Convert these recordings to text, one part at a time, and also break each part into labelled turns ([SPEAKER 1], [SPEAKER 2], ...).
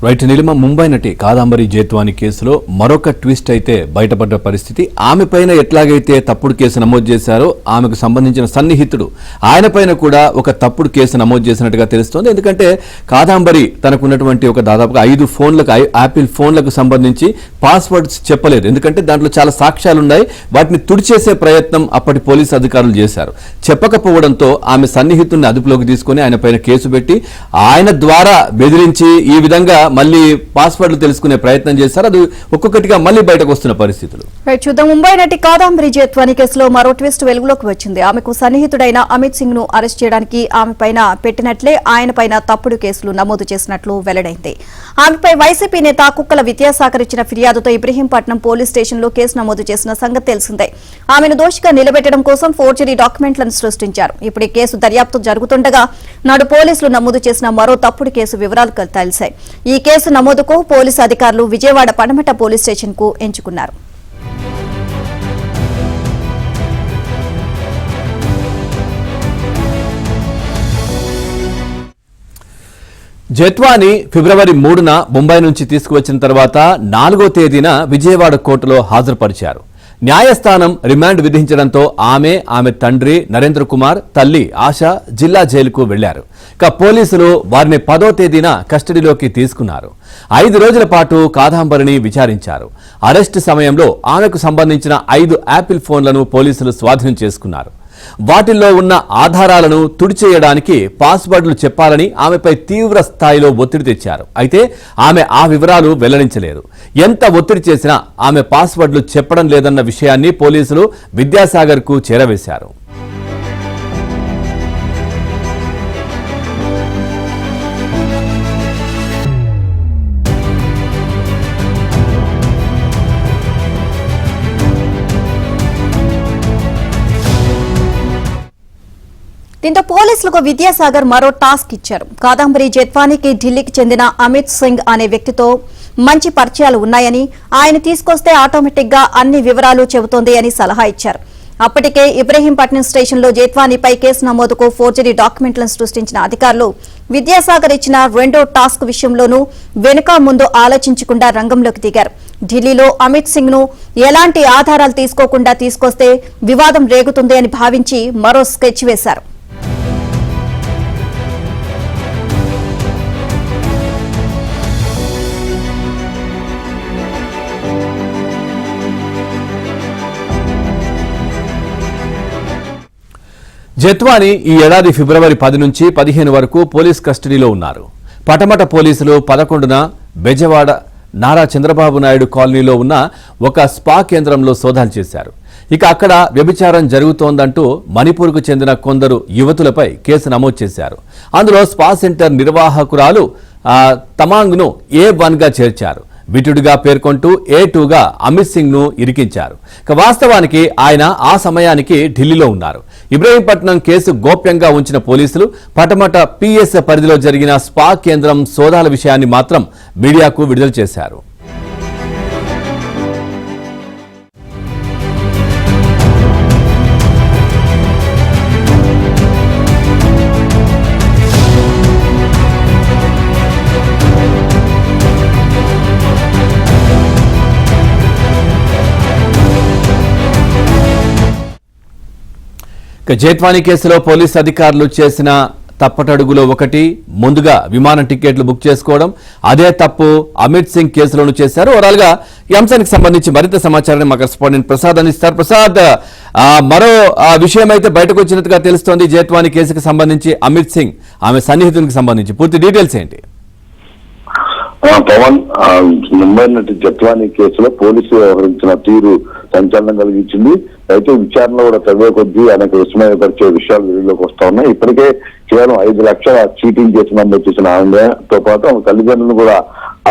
[SPEAKER 1] Right Neelima Mumbai నటి కాదంబరి జేత్వాని కేసులో మరొక ట్విస్ట్ అయితే బయటపడ్డ పరిస్థితి. ఆమె పైన ఎట్లాగైతే తప్పుడు కేసు నమోదు చేశారో ఆమెకు సంబంధించిన సన్నిహితుడు ఆయన పైన కూడా ఒక తప్పుడు కేసు నమోదు చేసినట్టుగా తెలుస్తోంది. ఎందుకంటే కాదంబరి తనకున్నటువంటి ఒక దాదాపుగా 5 ఫోన్లకు యాపిల్ ఫోన్లకు సంబంధించి పాస్వర్డ్స్ చెప్పలేదు. ఎందుకంటే దాంట్లో చాలా సాక్ష్యాలు ఉన్నాయి. వాటిని తుడిచేసే ప్రయత్నం అప్పటి పోలీసు అధికారులు చేశారు. చెప్పకపోవడంతో ఆమె సన్నిహితుడిని అదుపులోకి తీసుకుని ఆయన పైన కేసు పెట్టి ఆయన ద్వారా బెదిరించి ఈ విధంగా మళ్ళీ పాస్వర్డ్లు తెలుసుకునే ప్రయత్నం చేశారు. అది ఒక్కొక్కటిగా మళ్ళీ బయటకు వస్తున్న పరిస్థితులు.
[SPEAKER 2] చూద్దాం. ముంబై నటి కాదంబరి జేత్వాని కేసులో మరో ట్విస్ట్ వెలుగులోకి వచ్చింది. ఆమెకు సన్నిహితుడైన అమిత్ సింగ్ ను అరెస్ట్ చేయడానికి ఆమె పైన పెట్టినట్లే ఆయన పైన తప్పుడు కేసులు నమోదు చేసినట్లు వెల్లడైంది. ఆమెపై వైసీపీ నేత కుక్కల విద్యాసాగర్ ఇచ్చిన ఫిర్యాదుతో ఇబ్రహీంపట్నం పోలీస్ స్టేషన్లో కేసు నమోదు చేసిన సంగతి తెలిసిందే. ఆమెను దోషిగా నిలబెట్టడం కోసం ఫోర్జరీ డాక్యుమెంట్లను సృష్టించారు. ఇప్పుడు ఈ కేసు దర్యాప్తు జరుగుతుండగా నాడు పోలీసులు నమోదు చేసిన మరో తప్పుడు కేసు వివరాలు తెలిసాయి. ఈ కేసు నమోదుకు పోలీసు అధికారులు విజయవాడ పడమట పోలీస్ స్టేషన్ కు ఎంచుకున్నారు.
[SPEAKER 1] జేత్వాని ఫిబ్రవరి 3న ముంబై నుంచి తీసుకువచ్చిన తర్వాత 4వ తేదీన విజయవాడ కోర్టులో హాజరుపరిచారు. న్యాయస్థానం రిమాండ్ విధించడంతో ఆమె తండ్రి నరేంద్ర కుమార్, తల్లి ఆశ జిల్లా జైలుకు వెళ్లారు. పోలీసులు వారిని 10వ తేదీన కస్టడీలోకి తీసుకున్నారు. 5 రోజుల పాటు కాదంబరిని విచారించారు. అరెస్టు సమయంలో ఆమెకు సంబంధించిన 5 యాపిల్ ఫోన్లను పోలీసులు స్వాధీనం చేసుకున్నారు. వాటిల్లో ఉన్న ఆధారాలను తుడిచేయడానికి పాస్వర్డ్లు చెప్పాలని ఆమెపై తీవ్ర స్థాయిలో ఒత్తిడి తెచ్చారు. అయితే ఆమె ఆ వివరాలు వెల్లడించలేదు. ఎంత ఒత్తిడి చేసినా ఆమె పాస్వర్డ్లు చెప్పడం లేదన్న విషయాన్ని పోలీసులు విద్యాసాగర్కు చేరవేశారు.
[SPEAKER 2] దీంతో పోలీసులకు విద్యాసాగర్ మరో టాస్క్ ఇచ్చారు. కాదంబరి జేత్వానికి ఢిల్లీకి చెందిన అమిత్ సింగ్ అనే వ్యక్తితో మంచి పరిచయాలు ఉన్నాయని, ఆయన తీసుకొస్తే ఆటోమేటిక్ గా అన్ని వివరాలు చెబుతోంది అని సలహా ఇచ్చారు. అప్పటికే ఇబ్రహీంపట్నం స్టేషన్లో జేత్వానిపై కేసు నమోదుకు ఫోర్జరీ డాక్యుమెంట్లను సృష్టించిన అధికారులు విద్యాసాగర్ ఇచ్చిన రెండో టాస్క్ విషయంలోనూ వెనుక ముందు ఆలోచించకుండా రంగంలోకి దిగారు. ఢిల్లీలో అమిత్ సింగ్ ను ఎలాంటి ఆధారాలు తీసుకోకుండా తీసుకొస్తే వివాదం రేగుతుంది అని భావించి మరో స్కెచ్ వేశారు.
[SPEAKER 1] జేత్వాని ఈ ఏడాది ఫిబ్రవరి 10 నుంచి 15 వరకు పోలీస్ కస్టడీలో ఉన్నారు. పటమట పోలీసులు 11న బెజవాడ నారా చంద్రబాబు నాయుడు కాలనీలో ఉన్న ఒక స్పా కేంద్రంలో సోదాలు చేశారు. అక్కడ వ్యభిచారం జరుగుతోందంటూ మణిపూర్కు చెందిన కొందరు యువతులపై కేసు నమోదు చేశారు. అందులో స్పా సెంటర్ నిర్వాహకురాలు తమాంగ్ను A1గా చేర్చారు. విటుడిగా పేర్కొంటూ A2గా అమిత్ సింగ్ ను ఇరికించారు. వాస్తవానికి ఆయన ఆ సమయానికి ఢిల్లీలో ఉన్నారు. ఇబ్రహీంపట్నం కేసు గోప్యంగా ఉంచిన పోలీసులు పటమట PS పరిధిలో జరిగిన స్పా కేంద్రం సోదాల విషయాన్ని మాత్రం మీడియాకు విడుదల చేశారు. జేత్వాని కేసులో పోలీసు అధికారులు చేసిన తప్పటడుగులో ఒకటి ముందుగా విమానం టికెట్లు బుక్ చేసుకోవడం. అదే తప్పు అమిత్ సింగ్ కేసులోనూ చేశారు. ఓవరాల్ గా ఈ అంశానికి సంబంధించి మరింత సమాచారాన్ని మా కరెస్పాండెంట్ ప్రసాద్ అందిస్తారు. ప్రసాద్, మరో విషయం అయితే బయటకు వచ్చినట్టుగా తెలుస్తోంది. జేత్వాని కేసుకు సంబంధించి అమిత్ సింగ్ ఆమె సన్నిహితునికి సంబంధించి పూర్తి డీటెయిల్స్ ఏంటి?
[SPEAKER 3] పవన్, ముంబై నటి జేత్వాని కేసులో పోలీసులు వ్యవహరించిన తీరు సంచలనం కలిగించింది. అయితే విచారణలో కూడా తవ్వే కొద్దీ అనేక విస్మయపరిచే విషయాలు వెలుగులోకి వస్తా ఉన్నాయి. ఇప్పటికే కేవలం 5 లక్షల చీటింగ్ కేసు నమోదు చేసిన ఆమెతో పాటు ఆమె తల్లిదండ్రులను కూడా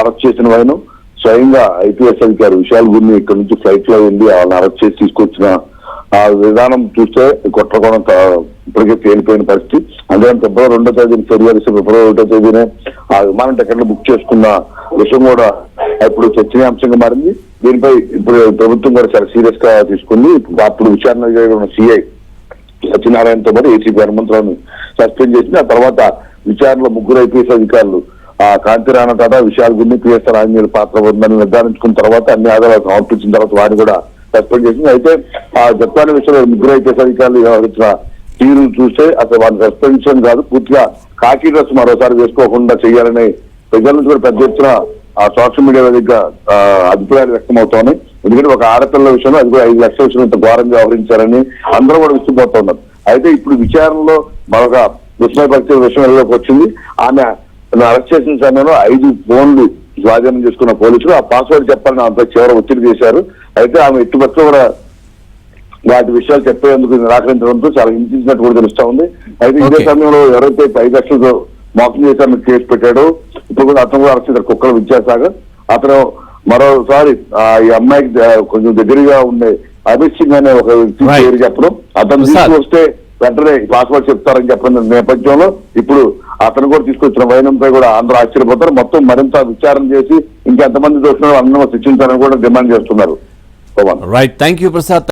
[SPEAKER 3] అరెస్ట్ చేసిన వైను స్వయంగా IPS అధికారి విశాల్ గురిని ఇక్కడ నుంచి ఫ్లైట్ లో వెళ్ళి వాళ్ళని అరెస్ట్ చేసి తీసుకొచ్చిన ఆ విధానం చూస్తే కొట్టకోవడం ఇప్పటికే తేలిపోయిన పరిస్థితి. అందుకని ఫిబ్రవరి 2వ తేదీన ఫిర్యాదు ఫిబ్రవరి 1వ తేదీనే ఆ విమానం టికెట్లు బుక్ చేసుకున్న విషయం కూడా ఇప్పుడు చర్చనీయాంశంగా మారింది. దీనిపై ఇప్పుడు ప్రభుత్వం కూడా చాలా సీరియస్ గా తీసుకుంది. అప్పుడు విచారణ ఉన్న CI సత్యనారాయణతో పాటు ACP హనుమంతరావుని సస్పెండ్ చేసింది. ఆ తర్వాత విచారణలో 3 IPS అధికారులు కాంతి రాణా టాటా, విశాల్ గున్ని, పిఎస్ఆర్ ఆంజనేయుల పాత్ర ఉందని నిర్ధారించుకున్న తర్వాత అన్ని ఆధారాలు సమర్పించిన తర్వాత వారిని కూడా సస్పెండ్ చేసింది. అయితే ఆ జపాన్ విషయంలో ముగ్గురు ఐపీఎస్ అధికారులు వ్యవహరించిన తీరు చూస్తే అసలు వాళ్ళని సస్పెన్షన్ కాదు, పూర్తిగా కాకి డ్రెస్ మరోసారి వేసుకోకుండా చేయాలని ప్రజల నుంచి కూడా పెద్ద ఎత్తున ఆ సోషల్ మీడియా వేదికగా అభిప్రాయాలు వ్యక్తం అవుతున్నాయి. ఎందుకంటే ఒక ఆడపిల్ల విషయంలో అది కూడా 5 లక్షల విషయంలో ఇంత ఘోరంగా వ్యవహరించారని అందరూ కూడా విసిపోతున్నారు. అయితే ఇప్పుడు విచారణలో మరొక విస్మయపరిచే విషయం వెళ్ళలోకి వచ్చింది. ఆమె అరెస్ట్ చేసిన సమయంలో 5 ఫోన్లు స్వాధీనం చేసుకున్న పోలీసులు ఆ పాస్వర్డ్ చెప్పాలని అంత చివర ఒత్తిడి చేశారు. అయితే ఆమె ఎట్టుబడితో కూడా వాటి విషయాలు చెప్పేందుకు నిరాకరించడంతో చాలా హింసించినట్టు కూడా తెలుస్తా ఉంది. అయితే ఇదే సమయంలో ఎవరైతే 5 లక్షలు మోసం చేశారని కేసు పెట్టాడో ఇప్పుడు కూడా అతను కూడా అరెస్ట్ చేశారు, కుక్కల విద్యాసాగర్. అతను మరోసారి ఈ అమ్మాయికి కొంచెం దగ్గరగా ఉండే అమిత్ సింగ్ అనే ఒక వ్యక్తి పేరు చెప్పడం, అతను తీసుకొస్తే వెంటనే పాస్వర్డ్ చెప్తారని చెప్పిన నేపథ్యంలో ఇప్పుడు అతను కూడా తీసుకొచ్చిన వైనంపై కూడా అందరూ ఆశ్చర్యపోతారు. మొత్తం మరింత విచారణ చేసి ఇంకెంతమంది దోషులు అన్నం శిక్షించాలని కూడా డిమాండ్ చేస్తున్నారు.
[SPEAKER 1] Right, thank you Prasad.